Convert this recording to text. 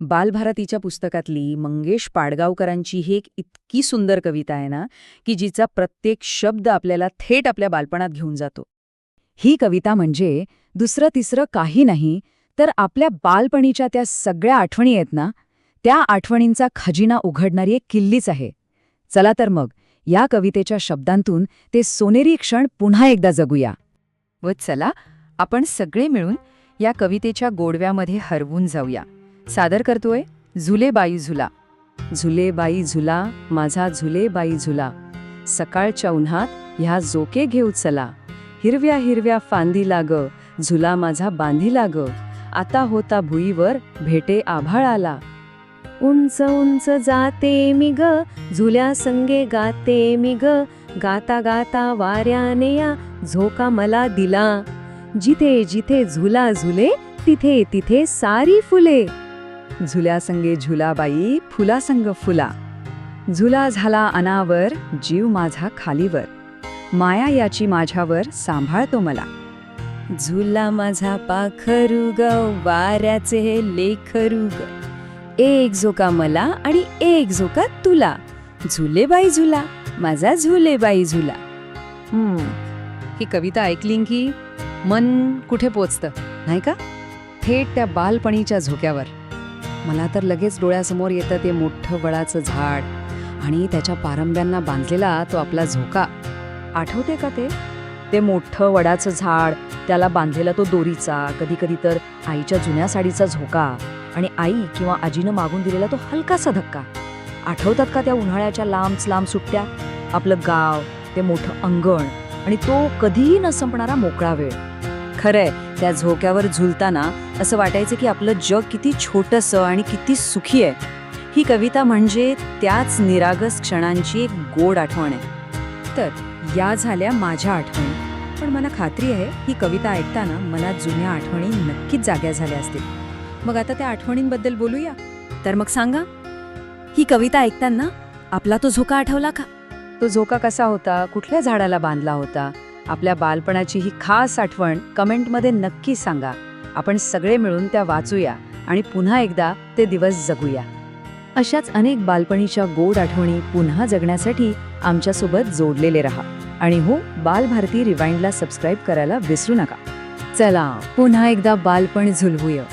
बालभारतीच्या पुस्तकातली मंगेश पाडगावकरांची ही एक इतकी सुंदर कविता आहे ना, की जिचा प्रत्येक शब्द आपल्याला थेट आपल्या बालपणात घेऊन जातो. ही कविता म्हणजे दुसरं तिसरं काही नाही, तर आपल्या बालपणीच्या त्या सगळ्या आठवणी आहेत ना, त्या आठवणींचा खजिना उघडणारी एक किल्लीच आहे. चला तर मग, या कवितेच्या शब्दांतून ते सोनेरी क्षण पुन्हा एकदा जगूया. व चला, आपण सगळे मिळून या कवितेच्या गोडव्यामध्ये हरवून जाऊया. सादर करतोय झुलेबाई झुला. झुलेबाई झुला, माझा झुलेबाई झुला, सकाळच्या उन्हात ह्या झोके घेऊ चला. हिरव्या हिरव्या फांदीला ग, झुला माझा बांधीला ग, आता होता भुईवर भेटे आभाळ आला. उंच उंच जाते मी ग, झुल्या संगे गाते मी ग, गाता गाता वाऱ्याने या झोका मला दिला. जिथे जिथे झुला झुले, तिथे तिथे सारी फुले. झुल्यासंगे झुलाबाई, फुलासंग फुला, झुला झाला अनावर, जीव माझा खालीवर, माया याची माझ्यावर सांभाळतो मला. झुला माझा पाखरू ग, वाऱ्याचे लेखरू ग, एक झोका मला आणि एक झोका तुला, झुलेबाई झुला, माझा झुलेबाई झुला. ही कविता ऐकली की मन कुठे पोचतं, नाही का? थेट त्या बालपणीच्या झोक्यावर. मला तर लगेच डोळ्यासमोर येतं ते मोठं वडाचं झाड आणि त्याच्या पारंब्यांना बांधलेला तो आपला झोका. आठवते का ते? ते मोठं वडाचं झाड, त्याला बांधलेला तो दोरीचा, कधी कधी तर आईच्या जुन्या साडीचा झोका, आणि आई किंवा आजीनं मागून दिलेला तो हलकासा धक्का. आठवतात का त्या उन्हाळ्याच्या लांब सुट्ट्या, आपलं गाव, ते मोठं अंगण आणि तो कधीही न संपणारा मोकळा वेळ. खरंय, त्या झोक्यावर झुलताना असं वाटायचं की आपलं जग किती छोटंसं आणि किती सुखी आहे. ही कविता म्हणजे त्याच निरागस क्षणांची एक गोड आठवण आहे. तर या झाल्या माझ्या आठवणी, पण मला खात्री आहे ही कविता ऐकताना मनात जुन्या आठवणी नक्कीच जाग्या झाल्या असतील. मग आता त्या आठवणींबद्दल बोलूया. तर मग सांगा, ही कविता ऐकताना आपला तो झोका आठवला का? तो झोका कसा होता, कुठल्या झाडाला बांधला होता? आपल्या बालपणाची ही खास आठवण कमेंटमध्ये नक्की सांगा. आपण सगळे मिळून त्या वाचूया आणि पुन्हा एकदा ते दिवस जगूया. अशाच अनेक बालपणीच्या गोड आठवणी पुन्हा जगण्यासाठी आमच्यासोबत जोडलेले रहा. आणि हो, बालभारती रिवाइंडला सबस्क्राईब करायला विसरू नका. चला, पुन्हा एकदा बालपण झुलवूया.